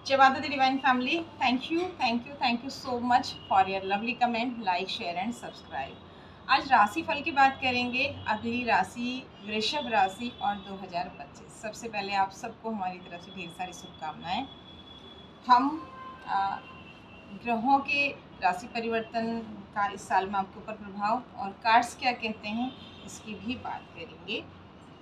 जय माता दी divine family, thank you so much for your lovely comment, like, share and subscribe. आज राशि फल की बात करेंगे। अगली राशि वृषभ राशि और 2025। सबसे पहले आप सबको हमारी तरफ से ढेर सारी शुभकामनाएं। हम आ, ग्रहों के राशि परिवर्तन का इस साल में आपके ऊपर प्रभाव और कार्ड्स क्या कहते हैं इसकी भी बात करेंगे।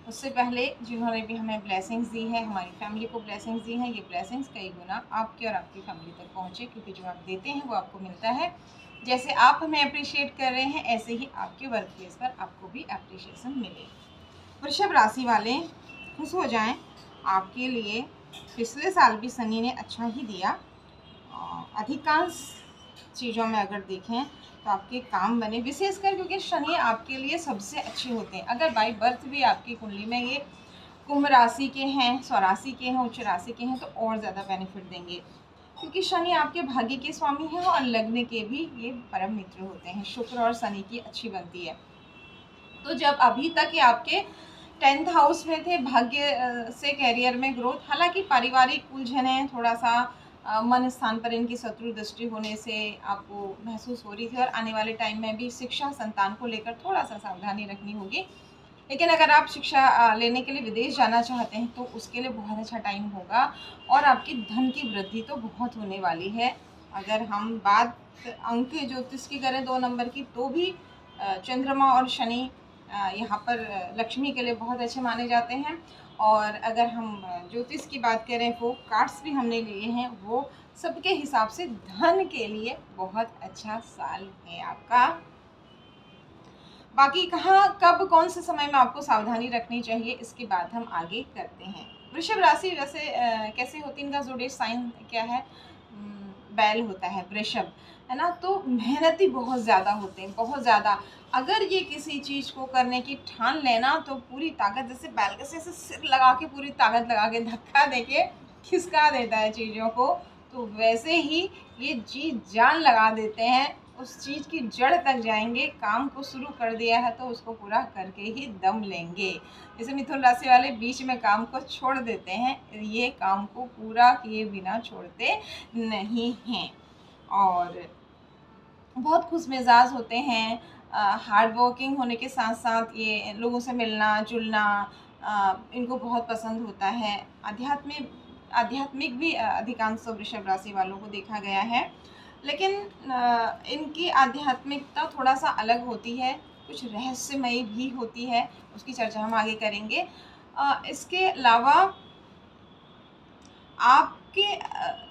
उससे पहले जिन्होंने भी हमें ब्लेसिंग्स दी है, हमारी फैमिली को ब्लेसिंग्स दी हैं, ये ब्लेसिंग्स कई गुना आपके और आपकी फैमिली तक पहुँचे, क्योंकि जो आप देते हैं वो आपको मिलता है। जैसे आप हमें अप्रिशिएट कर रहे हैं, ऐसे ही आपके वर्क प्लेस पर आपको भी अप्रिशिएशन मिले। वृषभ राशि वाले खुश हो जाएं, आपके लिए पिछले साल भी शनि ने अच्छा ही दिया। अधिकांश चीज़ों में अगर देखें तो आपके काम बने, विशेषकर क्योंकि शनि आपके लिए सबसे अच्छे होते हैं। अगर बाई बर्थ भी आपकी कुंडली में ये कुंभ राशि के हैं, स्वराशि के हैं, उच्च राशि के हैं, तो और ज़्यादा बेनिफिट देंगे, क्योंकि शनि आपके भाग्य के स्वामी हैं और लग्न के भी ये परम मित्र होते हैं। शुक्र और शनि की अच्छी बनती है। तो जब अभी तक ये आपके 10th हाउस में थे, भाग्य से कैरियर में ग्रोथ, हालांकि पारिवारिक उलझनें, थोड़ा सा मन स्थान पर इनकी शत्रु दृष्टि होने से आपको महसूस हो रही थी, और आने वाले टाइम में भी शिक्षा संतान को लेकर थोड़ा सा सावधानी रखनी होगी। लेकिन अगर आप शिक्षा लेने के लिए विदेश जाना चाहते हैं तो उसके लिए बहुत अच्छा टाइम होगा, और आपकी धन की वृद्धि तो बहुत होने वाली है। अगर हम बात अंक ज्योतिष की करें 2 नंबर की, तो भी चंद्रमा और शनि यहाँ पर लक्ष्मी के लिए बहुत अच्छे माने जाते हैं। और अगर हम ज्योतिष की बात करें, वो कार्ड्स भी हमने लिए हैं, वो सबके हिसाब से धन के लिए बहुत अच्छा साल है आपका। बाकी कहाँ कब कौन से समय में आपको सावधानी रखनी चाहिए, इसकी बात हम आगे करते हैं। वृषभ राशि वैसे कैसे होती है, इनका जोडिएक साइन क्या है? बैल होता है, वृषभ, है ना। तो मेहनती बहुत ज़्यादा होते हैं, बहुत ज़्यादा। अगर ये किसी चीज़ को करने की ठान लेना तो पूरी ताकत, जैसे बैल के ऐसे सिर लगा के, पूरी ताकत लगा के, धक्का दे के खिसका देता है चीज़ों को, तो वैसे ही ये जी जान लगा देते हैं, उस चीज़ की जड़ तक जाएंगे। काम को शुरू कर दिया है तो उसको पूरा करके ही दम लेंगे। जैसे मिथुन राशि वाले बीच में काम को छोड़ देते हैं, ये काम को पूरा किए बिना छोड़ते नहीं हैं, और बहुत खुश मिजाज होते हैं। हार्ड वर्किंग होने के साथ साथ ये लोगों से मिलना जुलना इनको बहुत पसंद होता है। आध्यात्मिक भी अधिकांश वृषभ राशि वालों को देखा गया है, लेकिन इनकी आध्यात्मिकता थोड़ा सा अलग होती है, कुछ रहस्यमयी भी होती है, उसकी चर्चा हम आगे करेंगे। इसके अलावा आपके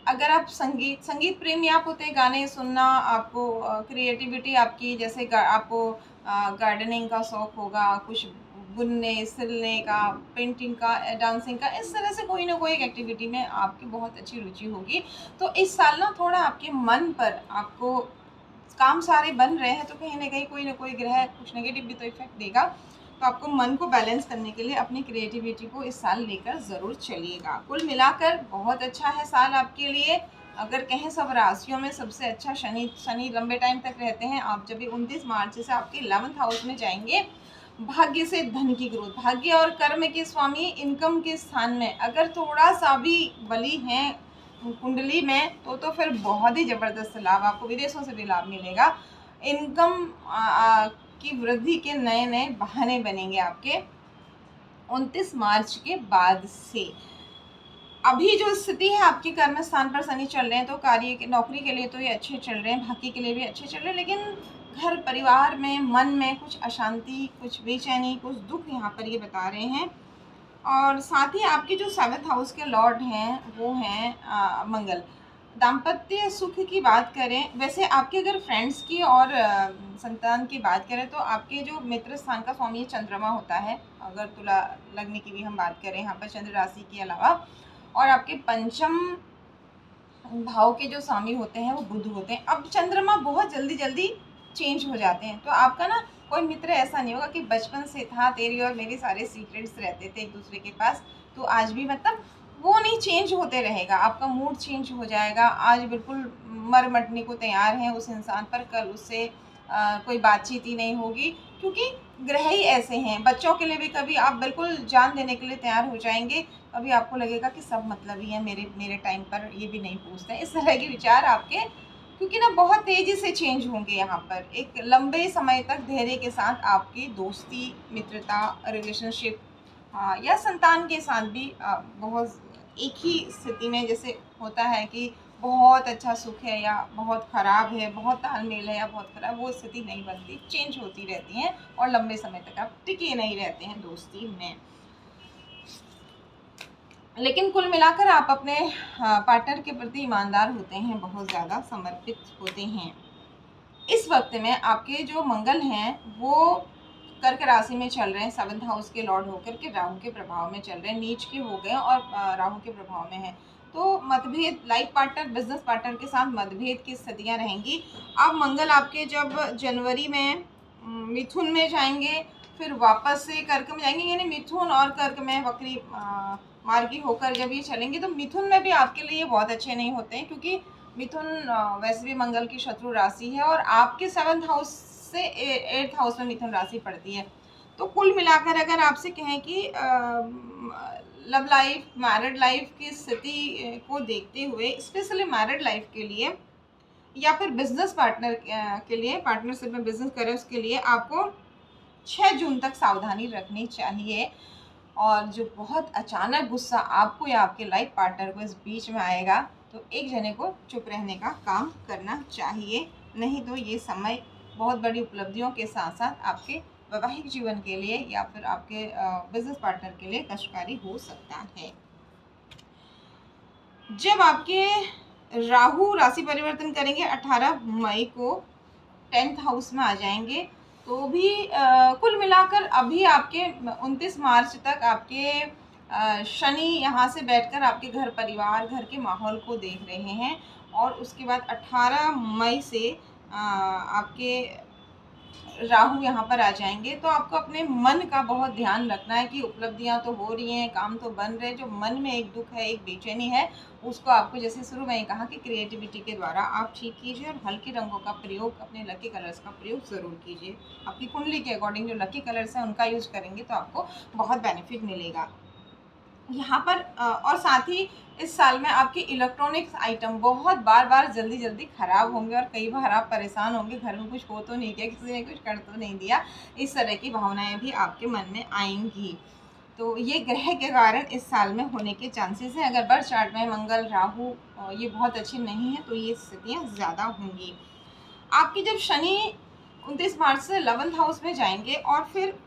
अगर आप संगीत प्रेमी आप होते हैं, गाने सुनना, आपको क्रिएटिविटी आपकी, जैसे आपको गार्डनिंग का शौक होगा, कुछ बुनने सिलने का, पेंटिंग का, डांसिंग का, इस तरह से कोई ना कोई एक एक्टिविटी में आपकी बहुत अच्छी रुचि होगी। तो इस साल ना थोड़ा आपके मन पर, आपको काम सारे बन रहे हैं तो कहीं ना कहीं कोई ना कोई ग्रह कुछ नेगेटिव भी तो इफेक्ट देगा। तो आपको मन को बैलेंस करने के लिए अपनी क्रिएटिविटी को इस साल लेकर ज़रूर चलिएगा। कुल मिलाकर बहुत अच्छा है साल आपके लिए। अगर कहें सब राशियों में सबसे अच्छा शनि लंबे टाइम तक रहते हैं। आप जब भी 29 मार्च से आपके 11th हाउस में जाएंगे, भाग्य से धन की ग्रोथ, भाग्य और कर्म के स्वामी इनकम के स्थान में अगर थोड़ा सा भी बली हैं कुंडली में, तो फिर बहुत ही ज़बरदस्त लाभ आपको, विदेशों से भी लाभ मिलेगा। इनकम की वृद्धि के नए नए बहाने बनेंगे आपके 29 मार्च के बाद से। अभी जो स्थिति है आपके कर्म स्थान पर शनि चल रहे हैं, तो कार्य के नौकरी के लिए तो ये अच्छे चल रहे हैं, भाग्य के लिए भी अच्छे चल रहे हैं, लेकिन घर परिवार में मन में कुछ अशांति, कुछ बेचैनी, कुछ दुख यहाँ पर ये बता रहे हैं। और साथ ही आपके जो 7th हाउस के लॉर्ड हैं वो हैं मंगल। दाम्पत्य सुख की बात करें, वैसे आपके अगर फ्रेंड्स की और संतान की बात करें, तो आपके जो मित्र स्थान का स्वामी चंद्रमा होता है। अगर तुला लग्न की भी हम बात करें यहाँ पर चंद्र राशि के अलावा, और आपके पंचम भाव के जो स्वामी होते हैं वो बुध होते हैं। अब चंद्रमा बहुत जल्दी जल्दी चेंज हो जाते हैं, तो आपका ना कोई मित्र ऐसा नहीं होगा कि बचपन से था, तेरी और मेरे सारे सीक्रेट्स रहते थे एक दूसरे के पास, तो आज भी मतलब वो नहीं, चेंज होते रहेगा। आपका मूड चेंज हो जाएगा। आज बिल्कुल मर मटने को तैयार हैं उस इंसान पर, कल उससे कोई बातचीत ही नहीं होगी, क्योंकि ग्रह ही ऐसे हैं। बच्चों के लिए भी कभी आप बिल्कुल जान देने के लिए तैयार हो जाएंगे, अभी आपको लगेगा कि सब मतलबी है, मेरे मेरे टाइम पर ये भी नहीं पूछते हैं। इस तरह के विचार आपके, क्योंकि ना बहुत तेज़ी से चेंज होंगे यहाँ पर। एक लंबे समय तक धैर्य के साथ आपकी दोस्ती, मित्रता, रिलेशनशिप या संतान के साथ भी बहुत एक ही स्थिति में, जैसे होता है कि बहुत अच्छा सुख है या बहुत ख़राब है, बहुत तालमेल है या बहुत ख़राब, वो स्थिति नहीं बनती, चेंज होती रहती हैं और लंबे समय तक आप टिके नहीं रहते हैं दोस्ती में। लेकिन कुल मिलाकर आप अपने पार्टनर के प्रति ईमानदार होते हैं, बहुत ज़्यादा समर्पित होते हैं। इस वक्त में आपके जो मंगल हैं वो कर्क राशि में चल रहे हैं, 7th हाउस के लॉर्ड होकर के राहु के प्रभाव में चल रहे हैं, नीच के हो गए और राहु के प्रभाव में हैं। तो मतभेद, लाइफ पार्टनर, बिजनेस पार्टनर के साथ मतभेद की स्थितियां रहेंगी। अब मंगल आपके जब जनवरी में मिथुन में जाएंगे, फिर वापस से कर्क में जाएंगे, यानी मिथुन और कर्क में वक्री मार्गी होकर जब ये चलेंगे, तो मिथुन में भी आपके लिए बहुत अच्छे नहीं होते हैं, क्योंकि मिथुन वैसे भी मंगल की शत्रु राशि है और आपके 7th हाउस से 8th हाउस में मिथुन राशि पड़ती है। तो कुल मिलाकर अगर आपसे कहें कि लव लाइफ, मैरिड लाइफ की स्थिति को देखते हुए, स्पेशली मैरिड लाइफ के लिए या फिर बिजनेस पार्टनर के लिए, पार्टनरशिप में बिजनेस करें उसके लिए आपको 6 जून तक सावधानी रखनी चाहिए। और जो बहुत अचानक गुस्सा आपको या आपके लाइफ पार्टनर को इस बीच में आएगा, तो एक जने को चुप रहने का काम करना चाहिए, नहीं तो ये समय बहुत बड़ी उपलब्धियों के साथ साथ आपके वैवाहिक जीवन के लिए या फिर आपके बिजनेस पार्टनर के लिए कष्टकारी हो सकता है। जब आपके राहु राशि परिवर्तन करेंगे 18 मई को, 10th हाउस में आ जाएंगे, तो भी कुल मिलाकर अभी आपके 29 मार्च तक आपके शनि यहाँ से बैठकर आपके घर परिवार, घर के माहौल को देख रहे हैं। और उसके बाद 18 मई से आपके राहु यहाँ पर आ जाएंगे। तो आपको अपने मन का बहुत ध्यान रखना है कि उपलब्धियाँ तो हो रही हैं, काम तो बन रहे हैं, जो मन में एक दुख है, एक बेचैनी है, उसको आपको, जैसे शुरू में ही कहा कि क्रिएटिविटी के द्वारा आप ठीक कीजिए और हल्के रंगों का प्रयोग, अपने लकी कलर्स का प्रयोग ज़रूर कीजिए। आपकी कुंडली के अकॉर्डिंग जो लकी कलर्स हैं उनका यूज़ करेंगे तो आपको बहुत बेनिफिट मिलेगा यहाँ पर। और साथ ही इस साल में आपके इलेक्ट्रॉनिक्स आइटम बहुत बार जल्दी जल्दी ख़राब होंगे और कई बार आप परेशान होंगे, घर में कुछ हो तो नहीं गया, किसी ने कुछ कर तो नहीं दिया, इस तरह की भावनाएं भी आपके मन में आएंगी। तो ये ग्रह के कारण इस साल में होने के चांसेस हैं। अगर बर्थ चार्ट में मंगल, राहु ये बहुत अच्छे नहीं हैं तो ये स्थितियाँ ज़्यादा होंगी। आपकी जब शनि 29 मार्च से 11th हाउस में जाएंगे और फिर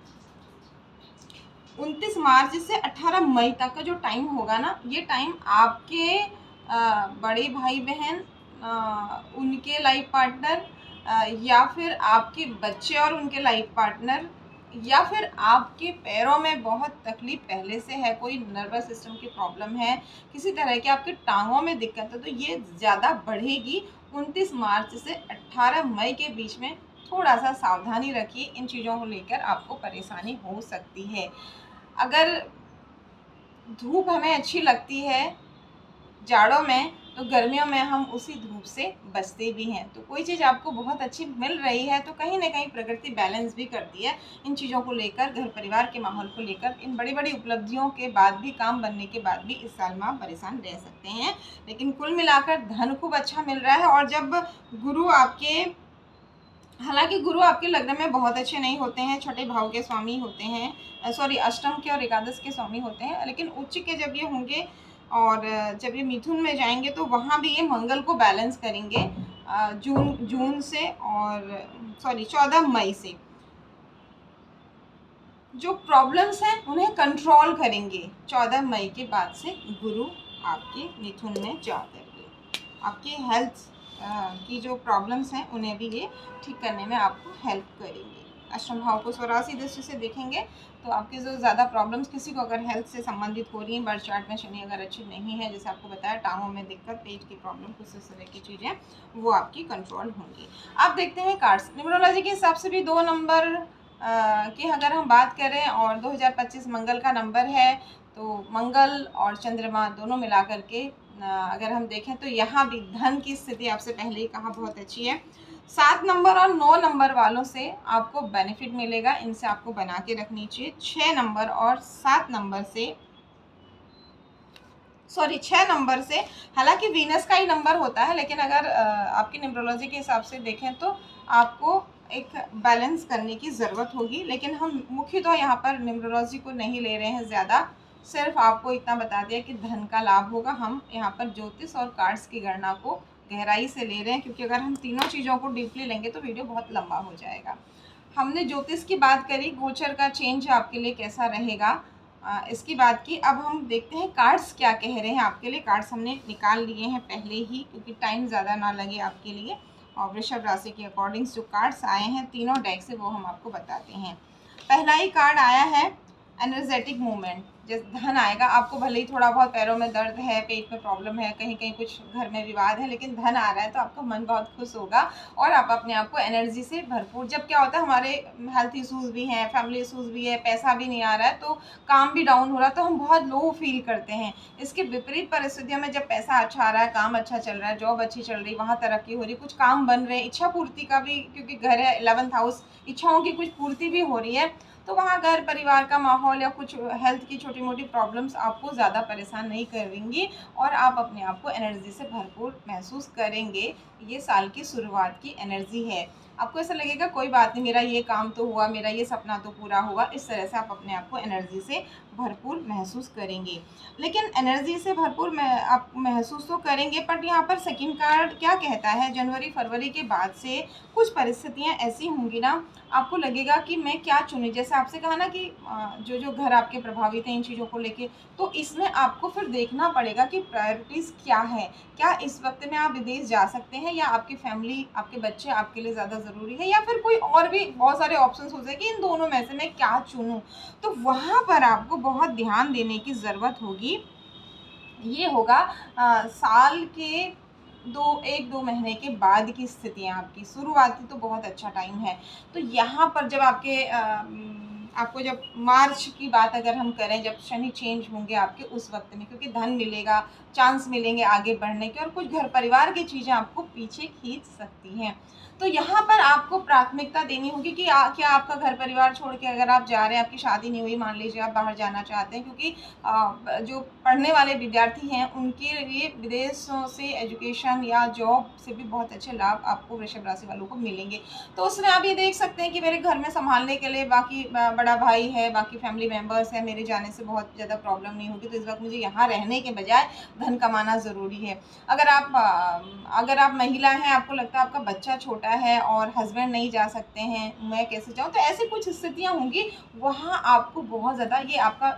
29 मार्च से 18 मई तक का जो टाइम होगा ना, ये टाइम आपके बड़े भाई बहन, उनके लाइफ पार्टनर, या फिर आपके बच्चे और उनके लाइफ पार्टनर, या फिर आपके पैरों में बहुत तकलीफ पहले से है, कोई नर्वस सिस्टम की प्रॉब्लम है, किसी तरह की आपके टांगों में दिक्कत है, तो ये ज़्यादा बढ़ेगी। 29 मार्च से 18 मई के बीच में थोड़ा सा सावधानी रखिए, इन चीज़ों को लेकर आपको परेशानी हो सकती है। अगर धूप हमें अच्छी लगती है जाड़ों में, तो गर्मियों में हम उसी धूप से बचते भी हैं। तो कोई चीज़ आपको बहुत अच्छी मिल रही है तो कहीं ना कहीं प्रकृति बैलेंस भी करती है। इन चीज़ों को लेकर, घर परिवार के माहौल को लेकर, इन बड़ी बड़ी उपलब्धियों के बाद भी, काम बनने के बाद भी इस साल में आप परेशान रह सकते हैं। लेकिन कुल मिलाकर धन खूब अच्छा मिल रहा है। और जब गुरु आपके, हालांकि गुरु आपके लग्न में बहुत अच्छे नहीं होते हैं, छठे भाव के स्वामी होते हैं, सॉरी अष्टम के और एकादश के स्वामी होते हैं, लेकिन उच्च के जब ये होंगे और जब ये मिथुन में जाएंगे तो वहाँ भी ये मंगल को बैलेंस करेंगे जून से, और सॉरी 14 मई से। जो प्रॉब्लम्स हैं उन्हें कंट्रोल करेंगे 14 मई के बाद से गुरु आपके मिथुन में जा करके। आपकी हेल्थ की जो प्रॉब्लम्स हैं उन्हें भी ये ठीक करने में आपको हेल्प करेंगे। अष्टम भाव को स्वराशि दृष्टि से देखेंगे तो आपकी जो ज़्यादा प्रॉब्लम्स, किसी को अगर हेल्थ से संबंधित हो रही हैं, बर्थ चार्ट में शनि अगर अच्छी नहीं है, जैसे आपको बताया टांगों में दिक्कत, पेट की प्रॉब्लम, कुछ इस तरह की चीज़ें वो आपकी कंट्रोल होंगी। अब देखते हैं कार्ड्स। न्यूमरोलॉजी के हिसाब से भी 2 नंबर की अगर हम बात करें और 2025 मंगल का नंबर है, तो मंगल और चंद्रमा दोनों मिलाकर के अगर हम देखें तो यहाँ भी धन की स्थिति आपसे पहले ही कहा बहुत अच्छी है। 7 नंबर और 9 नंबर वालों से आपको बेनिफिट मिलेगा, इनसे आपको बना के रखनी चाहिए। 6 नंबर और 7 नंबर से सॉरी 6 नंबर से। हालाँकि वीनस का ही नंबर होता है, लेकिन अगर आपकी न्यूमरोलॉजी के हिसाब से देखें तो आपको एक बैलेंस करने की ज़रूरत होगी। लेकिन हम मुख्यतः यहाँ पर न्यूमरोलॉजी को नहीं ले रहे हैं ज़्यादा, सिर्फ आपको इतना बता दिया कि धन का लाभ होगा। हम यहाँ पर ज्योतिष और कार्ड्स की गणना को गहराई से ले रहे हैं, क्योंकि अगर हम तीनों चीज़ों को डीपली लेंगे तो वीडियो बहुत लंबा हो जाएगा। हमने ज्योतिष की बात करी, गोचर का चेंज आपके लिए कैसा रहेगा इसकी बात की। अब हम देखते हैं कार्ड्स क्या कह रहे हैं आपके लिए। कार्ड्स हमने निकाल लिए हैं पहले ही, क्योंकि टाइम ज़्यादा ना लगे आपके लिए। और वृषभ राशि के अकॉर्डिंग्स जो कार्ड्स आए हैं तीनों डेक से, वो हम आपको बताते हैं। पहला ही कार्ड आया है एनर्जेटिक मूवमेंट। जैसे धन आएगा, आपको भले ही थोड़ा बहुत पैरों में दर्द है, पेट में प्रॉब्लम है, कहीं कहीं कुछ घर में विवाद है, लेकिन धन आ रहा है तो आपका मन बहुत खुश होगा और आप अपने आप को एनर्जी से भरपूर। जब क्या होता है, हमारे हेल्थ इश्यूज भी हैं, फैमिली इश्यूज भी है, पैसा भी नहीं आ रहा है, तो काम भी डाउन हो रहा है, तो हम बहुत लो फील करते हैं। इसके विपरीत परिस्थितियों में जब पैसा अच्छा आ रहा है, काम अच्छा चल रहा है, जॉब अच्छी चल रही, वहाँ तरक्की हो रही, कुछ काम बन रहे हैं, इच्छा पूर्ति का भी, क्योंकि घर है 11th हाउस, इच्छाओं की कुछ पूर्ति भी हो रही है, तो वहाँ घर परिवार का माहौल या कुछ हेल्थ की छोटी मोटी प्रॉब्लम्स आपको ज़्यादा परेशान नहीं करेंगी और आप अपने आप को एनर्जी से भरपूर महसूस करेंगे। ये साल की शुरुआत की एनर्जी है। आपको ऐसा लगेगा कोई बात नहीं, मेरा ये काम तो हुआ, मेरा ये सपना तो पूरा हुआ। इस तरह से आप अपने आप को एनर्जी से भरपूर महसूस करेंगे। लेकिन एनर्जी से भरपूर आप महसूस तो करेंगे, बट यहाँ पर सेकंड कार्ड क्या कहता है, जनवरी फरवरी के बाद से कुछ परिस्थितियाँ ऐसी होंगी ना, आपको लगेगा कि मैं क्या चुनूँ। जैसे आपसे कहा ना कि जो जो घर आपके प्रभावित हैं इन चीज़ों को लेके, तो इसमें आपको फिर देखना पड़ेगा कि प्रायोरिटीज़ क्या है। क्या इस वक्त में आप विदेश जा सकते हैं, या आपकी फैमिली, आपके बच्चे आपके लिए ज़्यादा ज़रूरी है, या फिर कोई और भी बहुत सारे ऑप्शंस हो जाए कि इन दोनों में से मैं क्या चुनूँ। तो वहाँ पर आपको बहुत ध्यान देने की ज़रूरत होगी। ये होगा साल के 1-2 महीने के बाद की स्थितियाँ आपकी। शुरुआती तो बहुत अच्छा टाइम है। तो यहाँ पर जब आपको जब मार्च की बात अगर हम करें, जब शनि चेंज होंगे आपके, उस वक्त में, क्योंकि धन मिलेगा, चांस मिलेंगे आगे बढ़ने के, और कुछ घर परिवार की चीज़ें आपको पीछे खींच सकती हैं। तो यहाँ पर आपको प्राथमिकता देनी होगी कि क्या आपका घर परिवार छोड़ के अगर आप जा रहे हैं, आपकी शादी नहीं हुई, मान लीजिए आप बाहर जाना चाहते हैं, क्योंकि जो पढ़ने वाले विद्यार्थी हैं उनके लिए विदेशों से एजुकेशन या जॉब से भी बहुत अच्छे लाभ आपको वृषभ राशि वालों को मिलेंगे। तो उसमें आप ये देख सकते हैं कि मेरे घर में संभालने के लिए बाकी बड़ा भाई है, बाकी फैमिली मेम्बर्स हैं, मेरे जाने से बहुत ज़्यादा प्रॉब्लम नहीं होगी, तो इस वक्त मुझे यहाँ रहने के बजाय धन कमाना ज़रूरी है। अगर आप महिला हैं, आपको लगता है आपका बच्चा छोटा है और हस्बैंड नहीं जा सकते हैं, मैं कैसे जाऊँ, तो ऐसी कुछ स्थितियाँ होंगी। वहाँ आपको बहुत ज़्यादा, ये आपका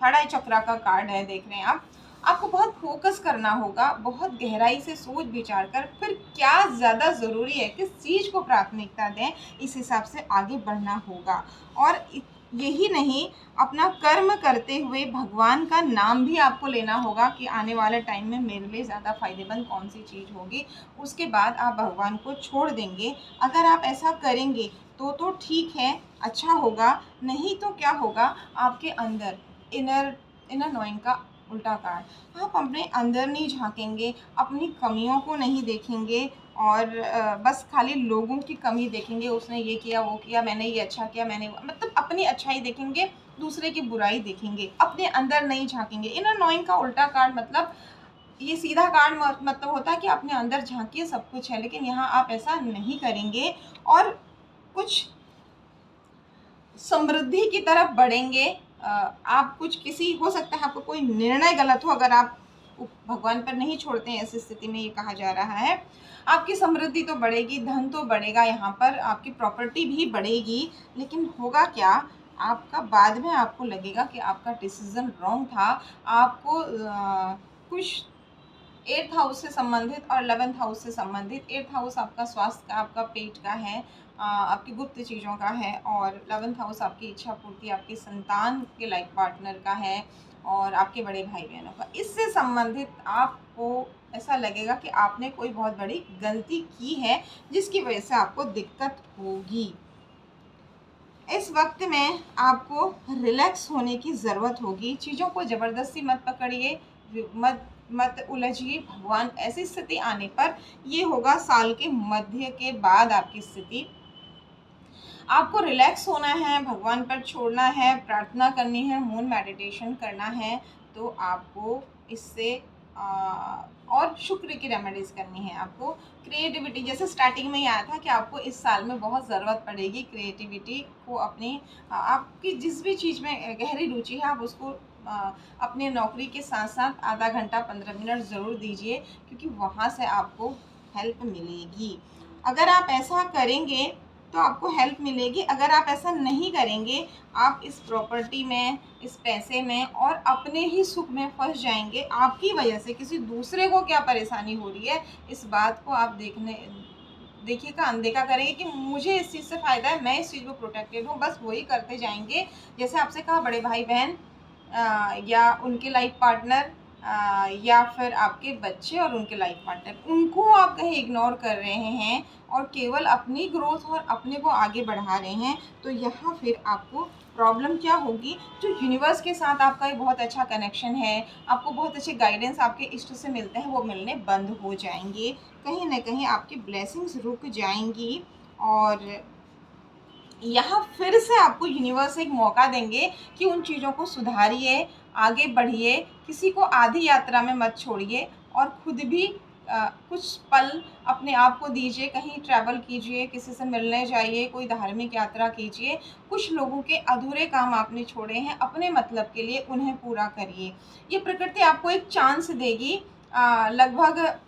थर्ड आई चक्रा का कार्ड है, देख रहे हैं आप, आपको बहुत फोकस करना होगा, बहुत गहराई से सोच विचार कर फिर क्या ज़्यादा ज़रूरी है, किस चीज़ को प्राथमिकता दें, इस हिसाब से आगे बढ़ना होगा। और यही नहीं, अपना कर्म करते हुए भगवान का नाम भी आपको लेना होगा कि आने वाले टाइम में मेरे लिए ज़्यादा फ़ायदेमंद कौन सी चीज़ होगी। उसके बाद आप भगवान को छोड़ देंगे। अगर आप ऐसा करेंगे तो ठीक है, अच्छा होगा। नहीं तो क्या होगा, आपके अंदर इनर इनर नोइंग का उल्टा कार्ड, आप अपने अंदर नहीं झांकेंगे, अपनी कमियों को नहीं देखेंगे, और बस खाली लोगों की कमी देखेंगे, उसने ये किया, वो किया, मैंने ये अच्छा किया, मतलब अपनी अच्छाई देखेंगे, दूसरे की बुराई देखेंगे, अपने अंदर नहीं झांकेंगे। इनर नोइंग का उल्टा कार्ड मतलब, ये सीधा कार्ड मतलब होता है कि अपने अंदर झांकिए, सब कुछ है, लेकिन यहाँ आप ऐसा नहीं करेंगे और कुछ समृद्धि की तरफ बढ़ेंगे। आप कुछ किसी, हो सकता है आपको कोई निर्णय गलत हो, अगर आप भगवान पर नहीं छोड़ते हैं, ऐसी स्थिति में ये कहा जा रहा है, आपकी समृद्धि तो बढ़ेगी, धन तो बढ़ेगा, यहाँ पर आपकी प्रॉपर्टी भी बढ़ेगी। लेकिन होगा क्या, आपका बाद में आपको लगेगा कि आपका डिसीजन रॉन्ग था। आपको कुछ 8th हाउस से संबंधित और 11th हाउस से संबंधित, 8th हाउस आपका स्वास्थ्य का, आपका पेट का है, आपकी गुप्त चीज़ों का है, और 11th हाउस आपकी इच्छा पूर्ति, आपकी संतान के लाइफ पार्टनर का है, और आपके बड़े भाई बहनों का। इससे संबंधित आपको ऐसा लगेगा कि आपने कोई बहुत बड़ी गलती की है, जिसकी वजह से आपको दिक्कत होगी। इस वक्त में आपको रिलैक्स होने की ज़रूरत होगी। चीज़ों को ज़बरदस्ती मत पकड़िए, मत उलझिए। भगवान, ऐसी स्थिति आने पर ये होगा साल के मध्य के बाद आपकी स्थिति। आपको रिलैक्स होना है, भगवान पर छोड़ना है, प्रार्थना करनी है, मौन मेडिटेशन करना है, तो आपको इससे और शुक्र की रेमेडीज़ करनी है आपको। क्रिएटिविटी जैसे स्टार्टिंग में ही आया था कि आपको इस साल में बहुत ज़रूरत पड़ेगी क्रिएटिविटी को अपनी आपकी जिस भी चीज़ में गहरी रुचि है आप उसको अपने नौकरी के साथ साथ आधा घंटा 15 मिनट ज़रूर दीजिए, क्योंकि वहाँ से आपको हेल्प मिलेगी। अगर आप ऐसा करेंगे तो आपको हेल्प मिलेगी। अगर आप ऐसा नहीं करेंगे, आप इस प्रॉपर्टी में, इस पैसे में और अपने ही सुख में फंस जाएंगे। आपकी वजह से किसी दूसरे को क्या परेशानी हो रही है, इस बात को आप देखिएगा, अनदेखा करेंगे कि मुझे इस चीज़ से फ़ायदा है, मैं इस चीज़ को प्रोटेक्टेड हूँ, बस वही करते जाएंगे। जैसे आपसे कहा, बड़े भाई बहन या उनके लाइफ पार्टनर या फिर आपके बच्चे और उनके लाइफ पार्टनर, उनको आप कहीं इग्नोर कर रहे हैं और केवल अपनी ग्रोथ और अपने को आगे बढ़ा रहे हैं, तो यहाँ फिर आपको प्रॉब्लम क्या होगी। जो यूनिवर्स के साथ आपका एक बहुत अच्छा कनेक्शन है, आपको बहुत अच्छे गाइडेंस आपके इष्ट से मिलते हैं, वो मिलने बंद हो जाएंगे। कहीं ना कहीं आपकी ब्लेसिंग्स रुक जाएंगी और यहाँ फिर से आपको यूनिवर्स एक मौका देंगे कि उन चीज़ों को सुधारिए, आगे बढ़िए, किसी को आधी यात्रा में मत छोड़िए और खुद भी कुछ पल अपने आप को दीजिए, कहीं ट्रैवल कीजिए, किसी से मिलने जाइए, कोई धार्मिक यात्रा कीजिए। कुछ लोगों के अधूरे काम आपने छोड़े हैं अपने मतलब के लिए, उन्हें पूरा करिए। ये प्रकृति आपको एक चांस देगी। लगभग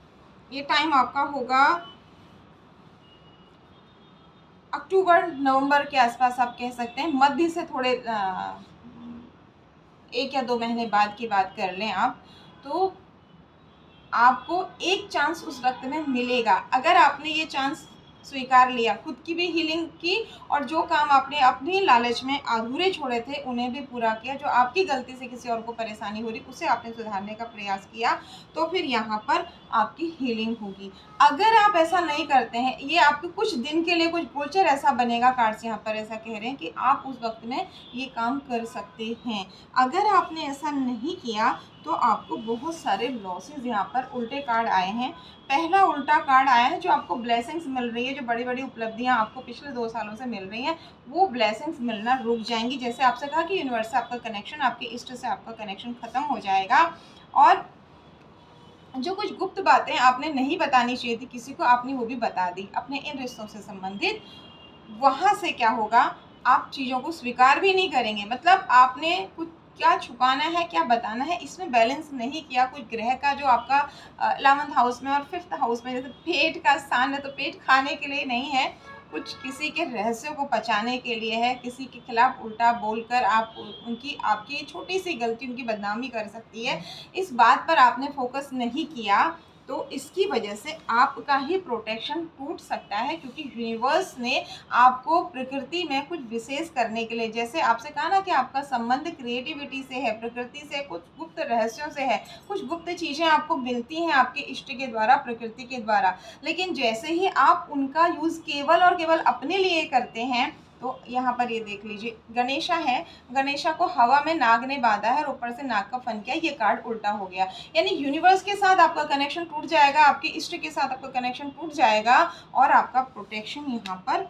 ये टाइम आपका होगा अक्टूबर नवंबर के आसपास, आप कह सकते हैं। मध्य से थोड़े 1 या 2 महीने बाद की बात कर लें आप, तो आपको एक चांस उस वक्त में मिलेगा। अगर आपने ये चांस स्वीकार लिया, खुद की भी हीलिंग की और जो काम आपने अपनी लालच में अधूरे छोड़े थे उन्हें भी पूरा किया, जो आपकी गलती से किसी और को परेशानी हो रही उसे आपने सुधारने का प्रयास किया, तो फिर यहाँ पर आपकी हीलिंग होगी। अगर आप ऐसा नहीं करते हैं, ये आपके कुछ दिन के लिए कुछ गोचर ऐसा बनेगा, कार्ड्स यहाँ पर ऐसा कह रहे हैं कि आप उस वक्त में ये काम कर सकते हैं। अगर आपने ऐसा नहीं किया तो आपको बहुत सारे लॉसेस यहाँ पर उल्टे कार्ड आए हैं। पहला उल्टा कार्ड आया है, जो आपको ब्लेसिंग्स मिल रही है, जो बड़ी बड़ी उपलब्धियाँ आपको पिछले 2 सालों से मिल रही हैं, वो ब्लेसिंग्स मिलना रुक जाएंगी। जैसे आपसे कहा कि यूनिवर्स से आपका कनेक्शन, आपके इष्ट से आपका कनेक्शन खत्म हो जाएगा और जो कुछ गुप्त बातें आपने नहीं बतानी चाहिए थी किसी को, आपने वो भी बता दी अपने इन रिश्तों से संबंधित। वहाँ से क्या होगा, आप चीज़ों को स्वीकार भी नहीं करेंगे। मतलब आपने कुछ क्या छुपाना है, क्या बताना है, इसमें बैलेंस नहीं किया। कुछ ग्रह का जो आपका 11th हाउस में और 5th हाउस में, जैसे पेट का स्थान है, तो पेट खाने के लिए नहीं है, कुछ किसी के रहस्यों को पचाने के लिए है। किसी के खिलाफ उल्टा बोलकर आप उनकी, आपकी छोटी सी गलती उनकी बदनामी कर सकती है। इस बात पर आपने फोकस नहीं किया, तो इसकी वजह से आपका ही प्रोटेक्शन टूट सकता है, क्योंकि यूनिवर्स ने आपको प्रकृति में कुछ विशेष करने के लिए, जैसे आपसे कहा ना कि आपका संबंध क्रिएटिविटी से है, प्रकृति से, कुछ गुप्त रहस्यों से है, कुछ गुप्त चीज़ें आपको मिलती हैं आपके इष्ट के द्वारा, प्रकृति के द्वारा। लेकिन जैसे ही आप उनका यूज़ केवल और केवल अपने लिए करते हैं, तो यहाँ पर ये देख लीजिए, गणेशा है, गणेशा को हवा में नाग ने बांधा है और ऊपर से नाग का फन किया, ये कार्ड उल्टा हो गया। यानी यूनिवर्स के साथ आपका कनेक्शन टूट जाएगा, आपके इष्ट के साथ आपका कनेक्शन टूट जाएगा और आपका प्रोटेक्शन यहाँ पर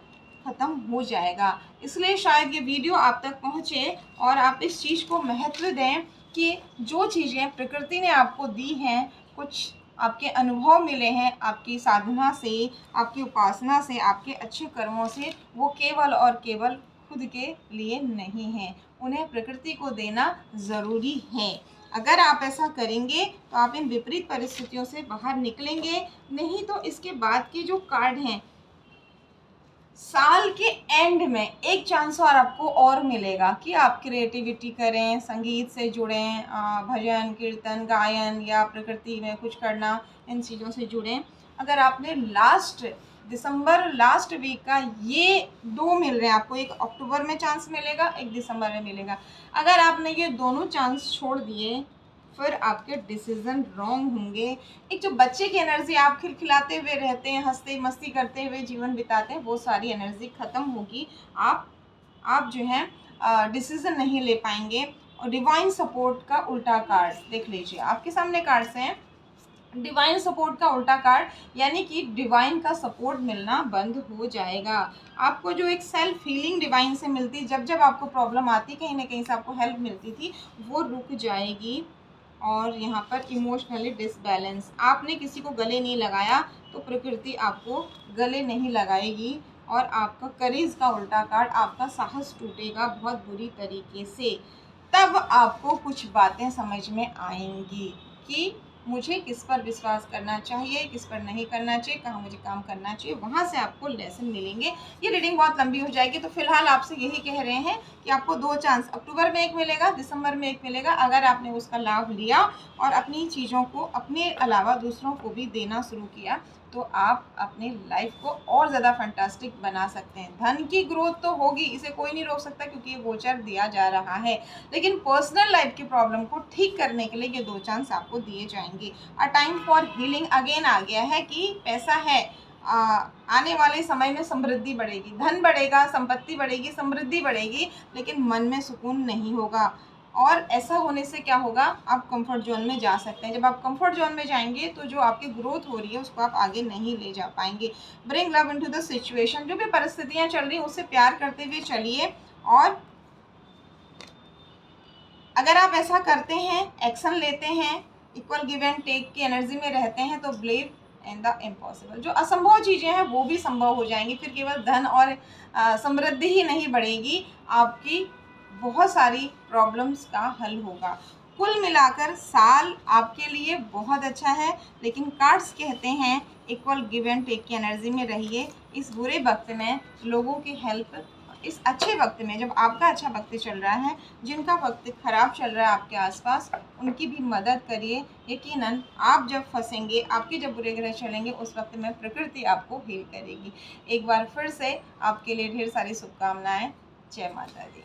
खत्म हो जाएगा। इसलिए शायद ये वीडियो आप तक पहुँचे और आप इस चीज़ को महत्व दें कि जो चीज़ें प्रकृति ने आपको दी हैं, कुछ आपके अनुभव मिले हैं आपकी साधना से, आपकी उपासना से, आपके अच्छे कर्मों से, वो केवल और केवल खुद के लिए नहीं हैं, उन्हें प्रकृति को देना ज़रूरी है। अगर आप ऐसा करेंगे तो आप इन विपरीत परिस्थितियों से बाहर निकलेंगे। नहीं तो इसके बाद के जो कार्ड हैं, साल के एंड में एक चांस और आपको और मिलेगा कि आप क्रिएटिविटी करें, संगीत से जुड़ें, भजन कीर्तन गायन या प्रकृति में कुछ करना, इन चीज़ों से जुड़ें। अगर आपने दिसंबर लास्ट वीक का ये 2 मिल रहे हैं आपको, एक अक्टूबर में चांस मिलेगा, एक दिसंबर में मिलेगा। अगर आपने ये दोनों चांस छोड़ दिए, फिर आपके डिसीजन रॉन्ग होंगे। एक जो बच्चे की एनर्जी, आप खिलखिलाते हुए रहते हैं, हंसते मस्ती करते हुए जीवन बिताते हैं, वो सारी एनर्जी ख़त्म होगी। आप जो है डिसीजन नहीं ले पाएंगे। और डिवाइन सपोर्ट का उल्टा कार्ड देख लीजिए, आपके सामने कार्ड्स हैं। डिवाइन सपोर्ट का उल्टा कार्ड, यानी कि डिवाइन का सपोर्ट मिलना बंद हो जाएगा। आपको जो एक सेल्फ हीलिंग डिवाइन से मिलती, जब जब आपको प्रॉब्लम आती, कहीं ना कहीं से आपको हेल्प मिलती थी, वो रुक जाएगी। और यहाँ पर इमोशनली डिसबैलेंस, आपने किसी को गले नहीं लगाया तो प्रकृति आपको गले नहीं लगाएगी और आपका करेज का उल्टा कार्ड, आपका साहस टूटेगा बहुत बुरी तरीके से। तब आपको कुछ बातें समझ में आएंगी कि मुझे किस पर विश्वास करना चाहिए, किस पर नहीं करना चाहिए, कहाँ मुझे काम करना चाहिए, वहाँ से आपको लेसन मिलेंगे। ये रीडिंग बहुत लंबी हो जाएगी, तो फिलहाल आपसे यही कह रहे हैं कि आपको 2 चांस, अक्टूबर में एक मिलेगा, दिसंबर में एक मिलेगा। अगर आपने उसका लाभ लिया और अपनी चीज़ों को अपने अलावा दूसरों को भी देना शुरू किया तो आप अपनी लाइफ को और ज़्यादा फैंटास्टिक बना सकते हैं। धन की ग्रोथ तो होगी, इसे कोई नहीं रोक सकता क्योंकि ये गोचर दिया जा रहा है, लेकिन पर्सनल लाइफ की प्रॉब्लम को ठीक करने के लिए ये 2 चांस आपको दिए जाएंगे। A time for healing again आ गया है कि पैसा है, आने वाले समय में समृद्धि बढ़ेगी, धन बढ़ेगा, संपत्ति बढ़ेगी, समृद्धि बढ़ेगी, लेकिन मन में सुकून नहीं होगा। और ऐसा होने से क्या होगा, आप कंफर्ट जोन में जा सकते हैं। जब आप कंफर्ट जोन में जाएंगे तो जो आपकी ग्रोथ हो रही है उसको आप आगे नहीं ले जा पाएंगे। Bring love into the situation, जो भी परिस्थितियां चल रही हैं उससे प्यार करते हुए चलिए, और अगर आप ऐसा करते हैं, एक्शन लेते हैं, इक्वल गिव एंड टेक की एनर्जी में रहते हैं तो बिलीव इन द इम्पॉसिबल, जो असंभव चीज़ें हैं वो भी संभव हो जाएंगी। फिर केवल धन और समृद्धि ही नहीं बढ़ेगी, आपकी बहुत सारी प्रॉब्लम्स का हल होगा। कुल मिलाकर साल आपके लिए बहुत अच्छा है, लेकिन कार्ड्स कहते हैं इक्वल गिव एंड टेक की एनर्जी में रहिए। इस बुरे वक्त में लोगों की हेल्प, इस अच्छे वक्त में जब आपका अच्छा वक्त चल रहा है, जिनका वक्त खराब चल रहा है आपके आसपास, उनकी भी मदद करिए। यकीनन आप जब फंसेंगे, आपके जब बुरे ग्रह चलेंगे, उस वक्त में प्रकृति आपको हील करेगी। एक बार फिर से आपके लिए ढेर सारी शुभकामनाएं। जय माता दी।